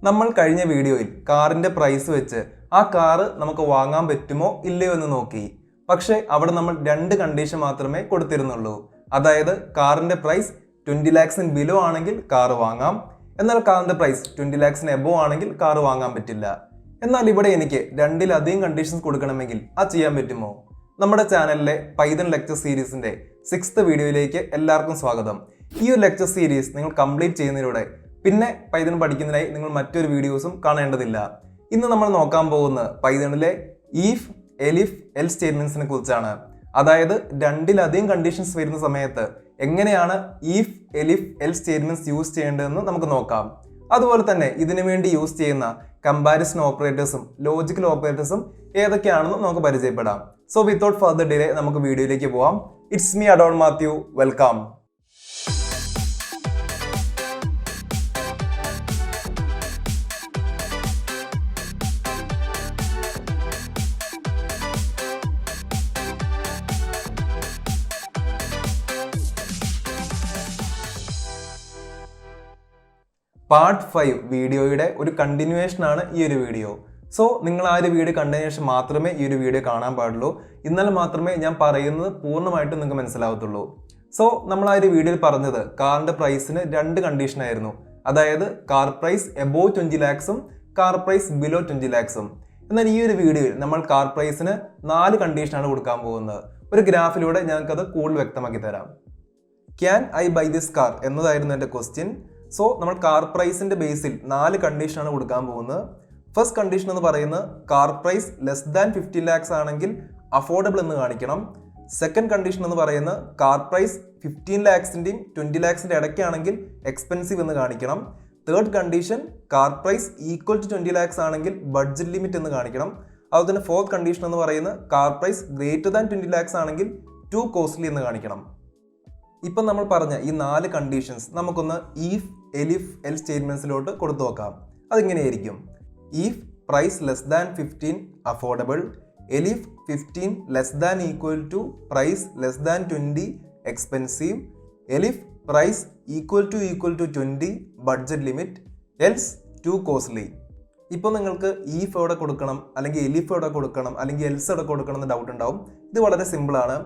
നമ്മൾ കഴിഞ്ഞ വീഡിയോയിൽ കാറിന്റെ പ്രൈസ് വെച്ച് ആ കാറ് നമുക്ക് വാങ്ങാൻ പറ്റുമോ ഇല്ലയോ എന്ന് നോക്കി. പക്ഷേ അവിടെ നമ്മൾ രണ്ട് കണ്ടീഷൻ മാത്രമേ കൊടുത്തിരുന്നുള്ളൂ. അതായത് കാറിന്റെ പ്രൈസ് 20 lakhsന് ബിലോ ആണെങ്കിൽ കാറ് വാങ്ങാം, എന്നാൽ കാറിന്റെ പ്രൈസ് 20 lakhsന് എബോ ആണെങ്കിൽ കാറ് വാങ്ങാൻ പറ്റില്ല. എന്നാൽ ഇവിടെ എനിക്ക് രണ്ടിലധികം കണ്ടീഷൻസ് കൊടുക്കണമെങ്കിൽ അത് ചെയ്യാൻ പറ്റുമോ? നമ്മുടെ ചാനലിലെ പൈതൺ ലെക്ചർ സീരീസിന്റെ 6th വീഡിയോയിലേക്ക് എല്ലാവർക്കും സ്വാഗതം. ഈ ഒരു ലെക്ചർ സീരീസ് നിങ്ങൾ കംപ്ലീറ്റ് ചെയ്യുന്നതിലൂടെ പിന്നെ പൈതൺ പഠിക്കുന്നതിനായി നിങ്ങൾ മറ്റൊരു വീഡിയോസും കാണേണ്ടതില്ല. ഇന്ന് നമ്മൾ നോക്കാൻ പോകുന്ന പൈതണിലെ ഈഫ്, എലിഫ്, എൽ സ്റ്റേറ്റ്മെന്റ്സിനെ കുറിച്ചാണ്. അതായത് രണ്ടിലധികം കണ്ടീഷൻസ് വരുന്ന സമയത്ത് എങ്ങനെയാണ് ഈഫ്, എലിഫ്, എൽ സ്റ്റേറ്റ്മെന്റ്സ് യൂസ് ചെയ്യേണ്ടതെന്ന് നമുക്ക് നോക്കാം. അതുപോലെ തന്നെ ഇതിനു വേണ്ടി യൂസ് ചെയ്യുന്ന കമ്പാരിസൺ ഓപ്പറേറ്റേഴ്സും ലോജിക്കൽ ഓപ്പറേറ്റേഴ്സും ഏതൊക്കെയാണെന്ന് നമുക്ക് പരിചയപ്പെടാം. സോ വിത്തൗട്ട് ഫർദർ ഡിലേ നമുക്ക് വീഡിയോയിലേക്ക് പോവാം. It's me adorn Mathew, welcome. Part 5 വീഡിയോയുടെ ഒരു കണ്ടിന്യൂവേഷൻ ആണ് ഈ ഒരു വീഡിയോ. സോ നിങ്ങൾ ആ ഒരു വീഡിയോ കണ്ടതിന് ശേഷം മാത്രമേ ഈ ഒരു വീഡിയോ കാണാൻ പാടുള്ളൂ. എന്നാൽ മാത്രമേ ഞാൻ പറയുന്നത് പൂർണ്ണമായിട്ടും നിങ്ങൾക്ക് മനസ്സിലാവത്തുള്ളൂ. സോ നമ്മൾ ആ ഒരു വീഡിയോയിൽ പറഞ്ഞത് കാറിന്റെ പ്രൈസിന് രണ്ട് കണ്ടീഷൻ ആയിരുന്നു. അതായത് കാർ പ്രൈസ് എബോവ് 20 lakhsഉം കാർ പ്രൈസ് ബിലോ 20 lakhsഉം. എന്നാൽ ഈ ഒരു വീഡിയോയിൽ നമ്മൾ കാർ പ്രൈസിന് 4 കണ്ടീഷനാണ് കൊടുക്കാൻ പോകുന്നത്. ഒരു ഗ്രാഫിലൂടെ ഞങ്ങൾക്കത് കൂടുതൽ വ്യക്തമാക്കി തരാം. Can I buy this car എന്നതായിരുന്നു എൻ്റെ ക്വസ്റ്റ്യൻ. സോ നമ്മൾ കാർ പ്രൈസിന്റെ ബേസിൽ 4 കണ്ടീഷനാണ് കൊടുക്കാൻ പോകുന്നത്. ഫസ്റ്റ് കണ്ടീഷൻ എന്ന് പറയുന്നത് car price less than 50 lakhs ആണെങ്കിൽ അഫോർഡബിൾ എന്ന് കാണിക്കണം. സെക്കൻഡ് കണ്ടീഷൻ എന്ന് പറയുന്നത് കാർ പ്രൈസ് 15 lakhsന്റെയും 20 lakhsന്റെ ഇടയ്ക്കാണെങ്കിൽ എക്സ്പെൻസീവ് എന്ന് കാണിക്കണം. Third condition car price equal to 20 lakhs ആണെങ്കിൽ ബഡ്ജറ്റ് ലിമിറ്റ് എന്ന് കാണിക്കണം. അതുപോലെ തന്നെ ഫോർത്ത് കണ്ടീഷൻ എന്ന് പറയുന്നത് car price greater than 20 lakhs ആണെങ്കിൽ ടു കോസ്റ്റ്ലി എന്ന് കാണിക്കണം. ഇപ്പം നമ്മൾ പറഞ്ഞ ഈ 4 കണ്ടീഷൻസ് നമുക്കൊന്ന് ഈഫ്, എലിഫ്, എൽ സ്റ്റേറ്റ്മെന്റ്സിലോട്ട് കൊടുത്തു നോക്കാം. അതിങ്ങനെയായിരിക്കും: if price less than 15 affordable, elif 15 less than equal to price less than 20 expensive, elif price equal to 20 budget limit, else too costly. ഇപ്പോൾ നിങ്ങൾക്ക് ഈഫ് എവിടെ കൊടുക്കണം, അല്ലെങ്കിൽ എലിഫ് എവിടെ കൊടുക്കണം, അല്ലെങ്കിൽ എൽസ് എവിടെ കൊടുക്കണം എന്ന് ഡൗട്ട് ഉണ്ടാവും. ഇത് വളരെ സിമ്പിളാണ്.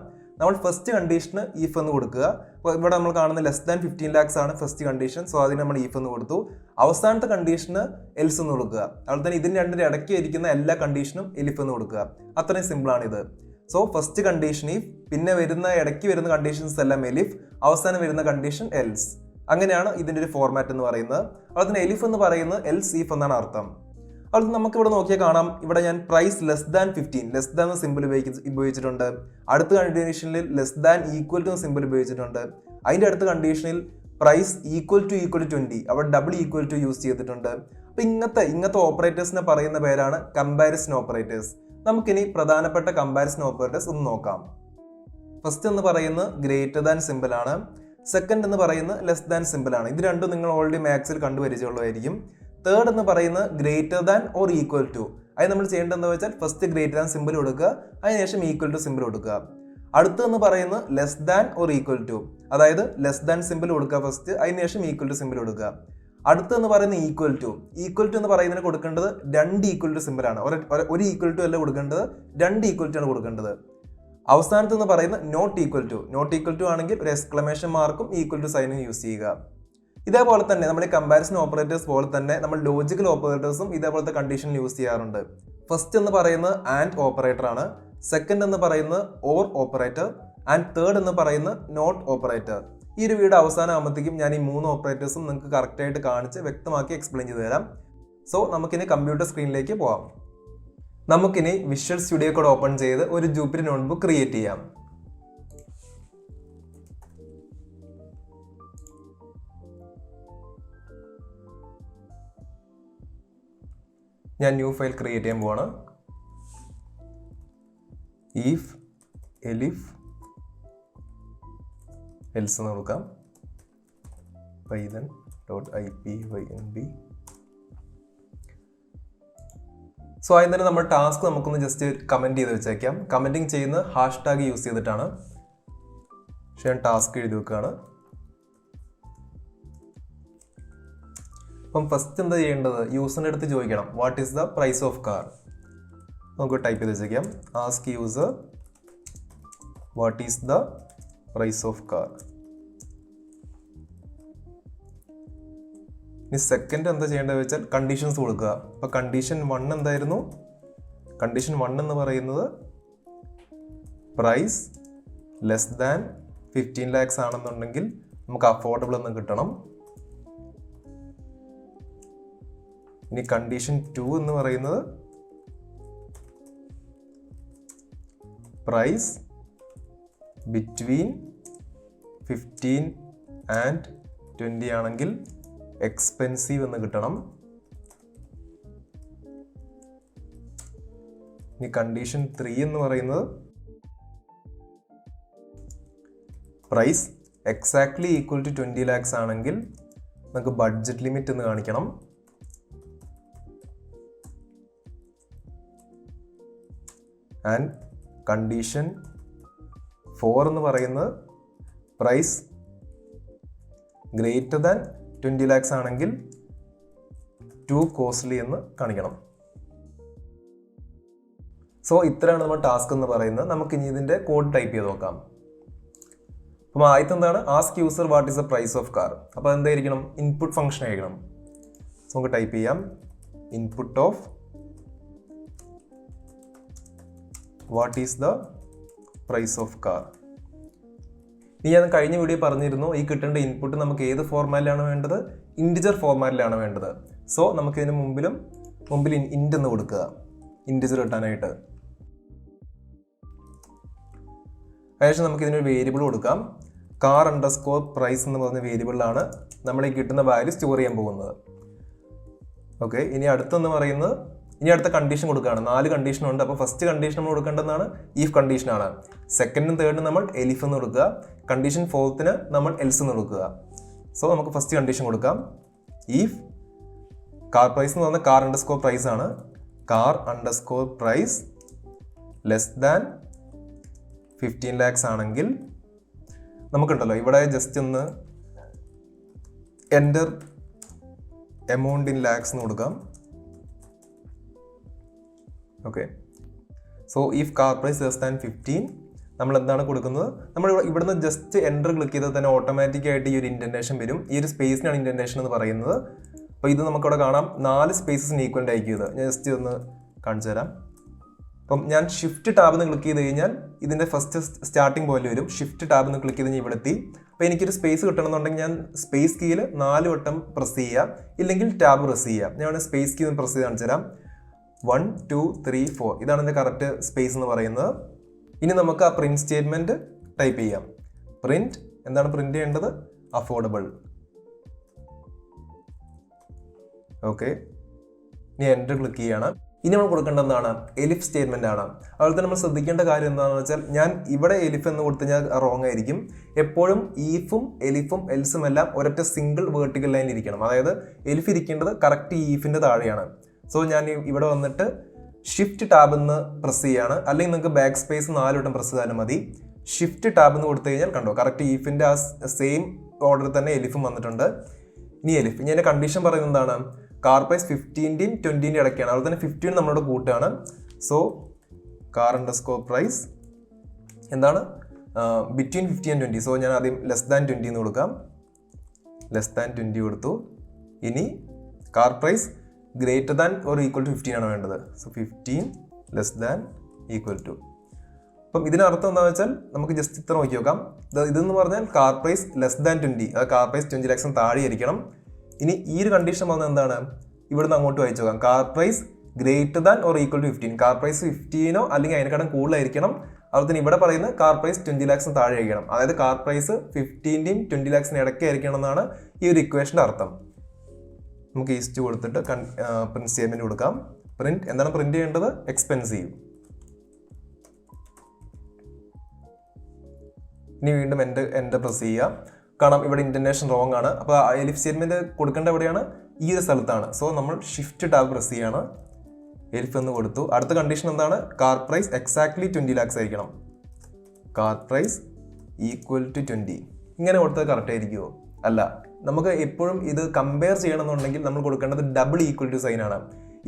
നമ്മൾ ഫസ്റ്റ് കണ്ടീഷന് ഈഫ് എന്ന് കൊടുക്കുക. അപ്പോൾ ഇവിടെ നമ്മൾ കാണുന്ന ലെസ് ദാൻ 15 lakhs ആണ് ഫസ്റ്റ് കണ്ടീഷൻ. സോ അതിന് നമ്മൾ ഈഫ് എന്ന് കൊടുത്തു. അവസാനത്തെ കണ്ടീഷന് എൽസ് എന്ന് കൊടുക്കുക. അതുപോലെ തന്നെ ഇതിന് രണ്ടിന് ഇടയ്ക്ക് ഇരിക്കുന്ന എല്ലാ കണ്ടീഷനും എലിഫ് എന്ന് കൊടുക്കുക. അത്രയും സിമ്പിളാണ് ഇത്. സോ ഫസ്റ്റ് കണ്ടീഷൻ ഈഫ്, പിന്നെ വരുന്ന ഇടയ്ക്ക് വരുന്ന കണ്ടീഷൻസ് എല്ലാം എലിഫ്, അവസാനം വരുന്ന കണ്ടീഷൻ എൽസ്. അങ്ങനെയാണ് ഇതിൻ്റെ ഒരു ഫോർമാറ്റ് എന്ന് പറയുന്നത്. അതുപോലെ തന്നെ എലിഫ് എന്ന് പറയുന്നത് എൽസ് ഈഫ് എന്നാണ് അർത്ഥം. അതുകൊണ്ട് നമുക്ക് ഇവിടെ നോക്കിയാൽ കാണാം, ഇവിടെ ഞാൻ price less than 15 less than എന്ന സിമ്പിൾ ഉപയോഗിച്ചിട്ടുണ്ട്. അടുത്ത കണ്ടീഷനിൽ less than equal to symbol ഉപയോഗിച്ചിട്ടുണ്ട്. അതിൻ്റെ അടുത്ത കണ്ടീഷനിൽ പ്രൈസ് ഈക്വൽ ടു 20 അവിടെ ഡബിൾ ഈക്വൽ ടു യൂസ് ചെയ്തിട്ടുണ്ട്. അപ്പോൾ ഇങ്ങനത്തെ ഓപ്പറേറ്റേഴ്സിനെ പറയുന്ന പേരാണ് കമ്പാരിസൺ ഓപ്പറേറ്റേഴ്സ്. നമുക്കിനി പ്രധാനപ്പെട്ട കമ്പാരിസൺ ഓപ്പറേറ്റേഴ്സ് ഒന്ന് നോക്കാം. ഫസ്റ്റ് എന്ന് പറയുന്നത് ഗ്രേറ്റർ ദാൻ സിമ്പിൾ ആണ്. സെക്കൻഡ് എന്ന് പറയുന്നത് ലെസ് ദാൻ സിമ്പിൾ ആണ്. ഇത് രണ്ടും നിങ്ങൾ ഓൾറെഡി മാത്സിൽ കണ്ടുപരിചയമുള്ളതായിരിക്കും. തേർഡ് എന്ന് പറയുന്നത് greater than or equal to. അത് നമ്മൾ ചെയ്യേണ്ടത് എന്താ വെച്ചാൽ ഫസ്റ്റ് ഗ്രേറ്റർ ദാൻ സിമ്പിൾ കൊടുക്കുക, അതിനുശേഷം ഈക്വൽ ടു സിമ്പിൾ കൊടുക്കുക. അടുത്തെന്ന് പറയുന്നത് less than or equal to, അതായത് ലെസ് ദാൻ സിമ്പിൾ കൊടുക്കുക ഫസ്റ്റ്, അതിനുശേഷം ഈക്വൽ ടു സിമ്പിൾ കൊടുക്കുക. അടുത്തെന്ന് പറയുന്നത് ഈക്വൽ ടു. ഈക്വൽ ടു എന്ന് പറയുന്നതിന് കൊടുക്കേണ്ടത് 2 ഈക്വൽ ടു സിമ്പിൾ ആണ്. ഒരു ഈക്വൽ ടു അല്ല കൊടുക്കേണ്ടത്, 2 ഈക്വൽ ടു ആണ് കൊടുക്കേണ്ടത്. അവസാനത്തെന്ന് പറയുന്നത് not equal to. Not equal to ആണെങ്കിൽ ഒരു എക്സ്ക്ലമേഷൻ മാർക്കും ഈക്വൽ ടു സൈനും യൂസ് ചെയ്യുക. ഇതേപോലെ തന്നെ നമ്മൾ ഈ കമ്പാരിസൺ ഓപ്പറേറ്റേഴ്സ് പോലെ തന്നെ നമ്മൾ ലോജിക്കൽ ഓപ്പറേറ്റേഴ്സും ഇതേപോലത്തെ കണ്ടീഷൻ യൂസ് ചെയ്യാറുണ്ട്. ഫസ്റ്റ് എന്ന് പറയുന്നത് ആൻഡ് ഓപ്പറേറ്റർ ആണ്. സെക്കൻഡ് എന്ന് പറയുന്നത് ഓർ ഓപ്പറേറ്റർ, ആൻഡ് തേർഡ് എന്ന് പറയുന്നത് നോട്ട് ഓപ്പറേറ്റർ. ഈ ഒരു വീഡിയോ അവസാനം ആകുമ്പോഴത്തേക്കും ഞാൻ ഈ 3 ഓപ്പറേറ്റേഴ്സും നിങ്ങൾക്ക് കറക്റ്റായിട്ട് കാണിച്ച് വ്യക്തമാക്കി എക്സ്പ്ലെയിൻ ചെയ്ത് തരാം. സോ നമുക്കിനി കമ്പ്യൂട്ടർ സ്ക്രീനിലേക്ക് പോവാം. നമുക്കിനി വിഷ്വൽ സ്റ്റുഡിയോ കോഡ് ഓപ്പൺ ചെയ്ത് ഒരു ജൂപ്പിറ്റർ നോട്ട്ബുക്ക് ക്രിയേറ്റ് ചെയ്യാം. ഞാൻ ന്യൂ ഫയൽ ക്രിയേറ്റ് ചെയ്യാൻ പോവാണ്. ഈഫ്, എലിഫ്, എൽസ് എന്ന് കൊടുക്കാം. python.ipynb. സോ അതിന് തന്നെ നമ്മൾ ടാസ്ക് നമുക്കൊന്ന് ജസ്റ്റ് കമൻറ്റ് ചെയ്ത് വെച്ചേക്കാം. കമൻറ്റിങ് ചെയ്യുന്ന ഹാഷ്ടാഗ് യൂസ് ചെയ്തിട്ടാണ്. പക്ഷേ ഞാൻ ടാസ്ക് എഴുതി വെക്കുകയാണ്. അപ്പം ഫസ്റ്റ് എന്താ ചെയ്യേണ്ടത്, യൂസറിൻ്റെ അടുത്ത് ചോദിക്കണം what is the price of car. നമുക്ക് ടൈപ്പ് ചെയ്ത് വെച്ചേക്കാം, ask user what is the price of car. ഇനി സെക്കൻഡ് എന്താ ചെയ്യേണ്ടത് വെച്ചാൽ കണ്ടീഷൻസ് കൊടുക്കുക. അപ്പോൾ കണ്ടീഷൻ 1 എന്തായിരുന്നു, കണ്ടീഷൻ 1 എന്ന് പറയുന്നത് പ്രൈസ് ലെസ് ദാൻ 15 lakhs ആണെന്നുണ്ടെങ്കിൽ നമുക്ക് അഫോർഡബിൾ എന്ന് കിട്ടണം. ഇനി കണ്ടീഷൻ 2 എന്ന് പറയുന്നത് പ്രൈസ് ബിറ്റ്വീൻ 15 and 20 ആണെങ്കിൽ എക്സ്പെൻസീവ് എന്ന് കിട്ടണം. ഇനി കണ്ടീഷൻ 3 എന്ന് പറയുന്നത് price exactly equal to 20 lakhs ആണെങ്കിൽ നമുക്ക് ബഡ്ജറ്റ് ലിമിറ്റ് എന്ന് കാണിക്കണം. ആൻഡ് കണ്ടീഷൻ 4 എന്ന് പറയുന്നത് പ്രൈസ് ഗ്രേറ്റർ ദാൻ 20 lakhs ആണെങ്കിൽ ടു കോസ്റ്റ്ലി എന്ന് കാണിക്കണം. സോ ഇത്രയാണ് നമ്മൾ ടാസ്ക് എന്ന് പറയുന്നത്. നമുക്ക് ഇനി ഇതിൻ്റെ കോഡ് ടൈപ്പ് ചെയ്ത് നോക്കാം. അപ്പം ആദ്യത്തെ എന്താണ്, ask user what is the price of car. അപ്പോൾ എന്തായിരിക്കണം, ഇൻപുട്ട് ഫംഗ്ഷൻ ആയിരിക്കണം. സോ നമുക്ക് ടൈപ്പ് ചെയ്യാം input of what is the price of car. ഇനി ഞാൻ കഴിഞ്ഞ വീഡിയോ പറഞ്ഞിരുന്നു, ഈ കിട്ടേണ്ട ഇൻപുട്ട് നമുക്ക് ഏത് ഫോർമാറ്റിലാണ് വേണ്ടത്, ഇൻറ്റിജർ ഫോർമാറ്റിലാണ് വേണ്ടത്. സോ നമുക്ക് ഇതിന് മുമ്പിൽ ഇൻറ്റ് എന്ന് കൊടുക്കുക, ഇൻറ്റിജർ കിട്ടാനായിട്ട്. അതിനുശേഷം നമുക്ക് ഇതിനൊരു വേരിയബിൾ കൊടുക്കാം. കാർ അണ്ടർസ്കോർ പ്രൈസ് എന്ന് പറഞ്ഞ വേരിയബിളിലാണ് നമ്മൾ ഈ കിട്ടുന്ന വാല്യൂ സ്റ്റോർ ചെയ്യാൻ പോകുന്നത്. ഓക്കെ, ഇനി അടുത്തെന്ന് പറയുന്നത്, ഇനി അടുത്ത കണ്ടീഷൻ കൊടുക്കുകയാണ്. 4 കണ്ടീഷൻ ഉണ്ട്. അപ്പോൾ ഫസ്റ്റ് കണ്ടീഷൻ നമ്മൾ കൊടുക്കേണ്ടതാണ് ഈഫ് കണ്ടീഷനാണ്. സെക്കൻഡും തേർഡിനും നമ്മൾ എലിഫ് എന്ന് കൊടുക്കുക. കണ്ടീഷൻ 4th നമ്മൾ എൽസ് എന്ന് കൊടുക്കുക. സോ നമുക്ക് ഫസ്റ്റ് കണ്ടീഷൻ കൊടുക്കാം. ഈഫ് കാർ പ്രൈസ് എന്ന് പറഞ്ഞാൽ കാർ അണ്ടർസ്കോർ പ്രൈസ് ആണ്. Car underscore price less than 15 lakhs ആണെങ്കിൽ നമുക്കുണ്ടല്ലോ ഇവിടെ ജസ്റ്റ് ഒന്ന് എൻ്റർ എമൗണ്ട് ഇൻ ലാക്സ് എന്ന് കൊടുക്കാം. Okay, so if car price less than 15 നമ്മൾ എന്താണ് കൊടുക്കുന്നത്, നമ്മൾ ഇവിടുന്ന് ജസ്റ്റ് എൻ്റർ ക്ലിക്ക് ചെയ്താൽ തന്നെ ഓട്ടോമാറ്റിക്കായിട്ട് ഈ ഒരു ഇൻറ്റൻറ്റേഷൻ വരും. ഈ ഒരു സ്പേസിനാണ് ഇൻറ്റൻറ്റേഷൻ എന്ന് പറയുന്നത്. അപ്പോൾ ഇത് നമുക്കിവിടെ കാണാം 4 സ്പേസസിന് ഈക്വൽ ആയിരിക്കും ഇത്. ഞാൻ ജസ്റ്റ് ഒന്ന് കാണിച്ചു തരാം. അപ്പം ഞാൻ ഷിഫ്റ്റ് ടാബ് എന്ന് ക്ലിക്ക് ചെയ്ത് കഴിഞ്ഞാൽ ഇതിൻ്റെ ഫസ്റ്റ് സ്റ്റാർട്ടിംഗ് പോലെ വരും. ഷിഫ്റ്റ് ടാബ് എന്ന് ക്ലിക്ക് ചെയ്ത് കഴിഞ്ഞാൽ ഇവിടെ എത്തി. അപ്പോൾ എനിക്കൊരു സ്പേസ് കിട്ടണമെന്നുണ്ടെങ്കിൽ ഞാൻ സ്പേസ് കീയിൽ 4 വട്ടം പ്രസ് ചെയ്യുക, ഇല്ലെങ്കിൽ ടാബ് പ്രസ് ചെയ്യുക. ഞാൻ സ്പേസ് കീ പ്രസ് ചെയ്ത് കാണിച്ചു തരാം. 1 2 3 4 ഇതാണ് എൻ്റെ കറക്റ്റ് സ്പേസ് എന്ന് പറയുന്നത്. ഇനി നമുക്ക് ആ പ്രിന്റ് സ്റ്റേറ്റ്മെൻറ്റ് ടൈപ്പ് ചെയ്യാം. പ്രിന്റ് എന്താണ് പ്രിന്റ് ചെയ്യേണ്ടത്, അഫോർഡബിൾ. ഓക്കെ, ഇനി എൻ്റർ ക്ലിക്ക് ചെയ്യണം. ഇനി നമ്മൾ കൊടുക്കേണ്ടത് എന്താണ്, എലിഫ് സ്റ്റേറ്റ്മെൻ്റ് ആണ്. അതുപോലെ തന്നെ നമ്മൾ ശ്രദ്ധിക്കേണ്ട കാര്യം എന്താണെന്ന് വെച്ചാൽ, ഞാൻ ഇവിടെ എലിഫ് എന്ന് കൊടുത്തു കഴിഞ്ഞാൽ റോങ് ആയിരിക്കും. എപ്പോഴും ഈഫും എലിഫും എൽസും എല്ലാം ഒരൊറ്റ സിംഗിൾ വേർട്ടിക്കൽ ലൈൻ ഇരിക്കണം. അതായത് എലിഫ് ഇരിക്കേണ്ടത് കറക്റ്റ് ഈഫിൻ്റെ താഴെയാണ്. സോ ഞാൻ ഇവിടെ വന്നിട്ട് ഷിഫ്റ്റ് ടാബ് എന്ന് പ്രസ് ചെയ്യാണ്, അല്ലെങ്കിൽ നിങ്ങൾക്ക് ബാക്ക് സ്പേസ് 4 വട്ടം പ്രസ് ചെയ്താലും മതി. ഷിഫ്റ്റ് ടാബ് എന്ന് കൊടുത്തു കഴിഞ്ഞാൽ കണ്ടോ കറക്റ്റ് ഈഫിൻ്റെ ആ സെയിം ഓർഡറിൽ തന്നെ എലിഫും വന്നിട്ടുണ്ട്. ഇനി എലിഫ്, ഇനി എൻ്റെ കണ്ടീഷൻ പറയുന്നത് എന്താണ്, കാർ പ്രൈസ് 15 20 ഇടയ്ക്കാണ്. അതുപോലെ തന്നെ 15 നമ്മളോട് കൂട്ടുകയാണ്. സോ കാർ അണ്ടർസ്കോർ പ്രൈസ് എന്താണ്, ബിറ്റ്വീൻ 15 and 20. സോ ഞാൻ ആദ്യം ലെസ് ദാൻ 20 എന്ന് കൊടുക്കാം. ലെസ് ദാൻ 20 കൊടുത്തു. ഇനി car price greater than or equal to 15 ആണ് വേണ്ടത്. So 15 less than equal to. അപ്പം ഇതിനർത്ഥം എന്താണെന്ന് വെച്ചാൽ നമുക്ക് ജസ്റ്റ് ഇത്ര നോക്കി നോക്കാം. ഇതെന്ന് പറഞ്ഞാൽ കാർ പ്രൈസ് ലെസ് ദാൻ 20, അത് കാർ പ്രൈസ് 20 lakhs താഴെ ആയിരിക്കണം. ഇനി ഈ ഒരു കണ്ടീഷൻ വന്നത് എന്താണ്, ഇവിടുന്ന് അങ്ങോട്ട് വായിച്ചു നോക്കാം. Car price greater than or equal to 15, car price 15 അല്ലെങ്കിൽ അതിനെക്കാളും കൂടുതലായിരിക്കണം. അതുപോലെ തന്നെ ഇവിടെ പറയുന്നത് കാർ പ്രൈസ് 20 lakhs താഴെ ആയിരിക്കണം. അതായത് കാർ പ്രൈസ് 15 20 lakhs ഇടയ്ക്ക് ആയിരിക്കണം എന്നാണ് ഈ ഒരു ഇക്വേഷൻ്റെ അർത്ഥം. നമുക്ക് ഈസ്റ്റ് കൊടുത്തിട്ട് പ്രിന്റ് സ്റ്റേറ്റ്മെന്റ് കൊടുക്കാം. പ്രിന്റ് എന്താണ് പ്രിന്റ് ചെയ്യേണ്ടത്, എക്സ്പെൻസീവ്. ഇനി വീണ്ടും എൻ്റെ പ്രസ് ചെയ്യുക. കാരണം ഇവിടെ ഇൻറ്റൻറ്റേഷൻ റോങ് ആണ്. അപ്പോൾ എലിഫ് സ്റ്റേറ്റ്മെന്റ് കൊടുക്കേണ്ട എവിടെയാണ്, ഈ ഒരു സ്ഥലത്താണ്. സോ നമ്മൾ ഷിഫ്റ്റ് ടാബ് പ്രസ് ചെയ്യാണ്, എലിഫ് എന്ന് കൊടുത്തു. അടുത്ത കണ്ടീഷൻ എന്താണ്, കാർ പ്രൈസ് എക്സാക്ട്ലി 20 lakhs ആയിരിക്കണം. കാർ പ്രൈസ് ഈക്വൽ ടു 20 ഇങ്ങനെ കൊടുത്തത് കറക്റ്റ് ആയിരിക്കുമോ, അല്ല. നമുക്ക് എപ്പോഴും ഇത് കമ്പയർ ചെയ്യണമെന്നുണ്ടെങ്കിൽ നമ്മൾ കൊടുക്കേണ്ടത് ഡബിൾ ഈക്വൽ ടു സൈൻ ആണ്.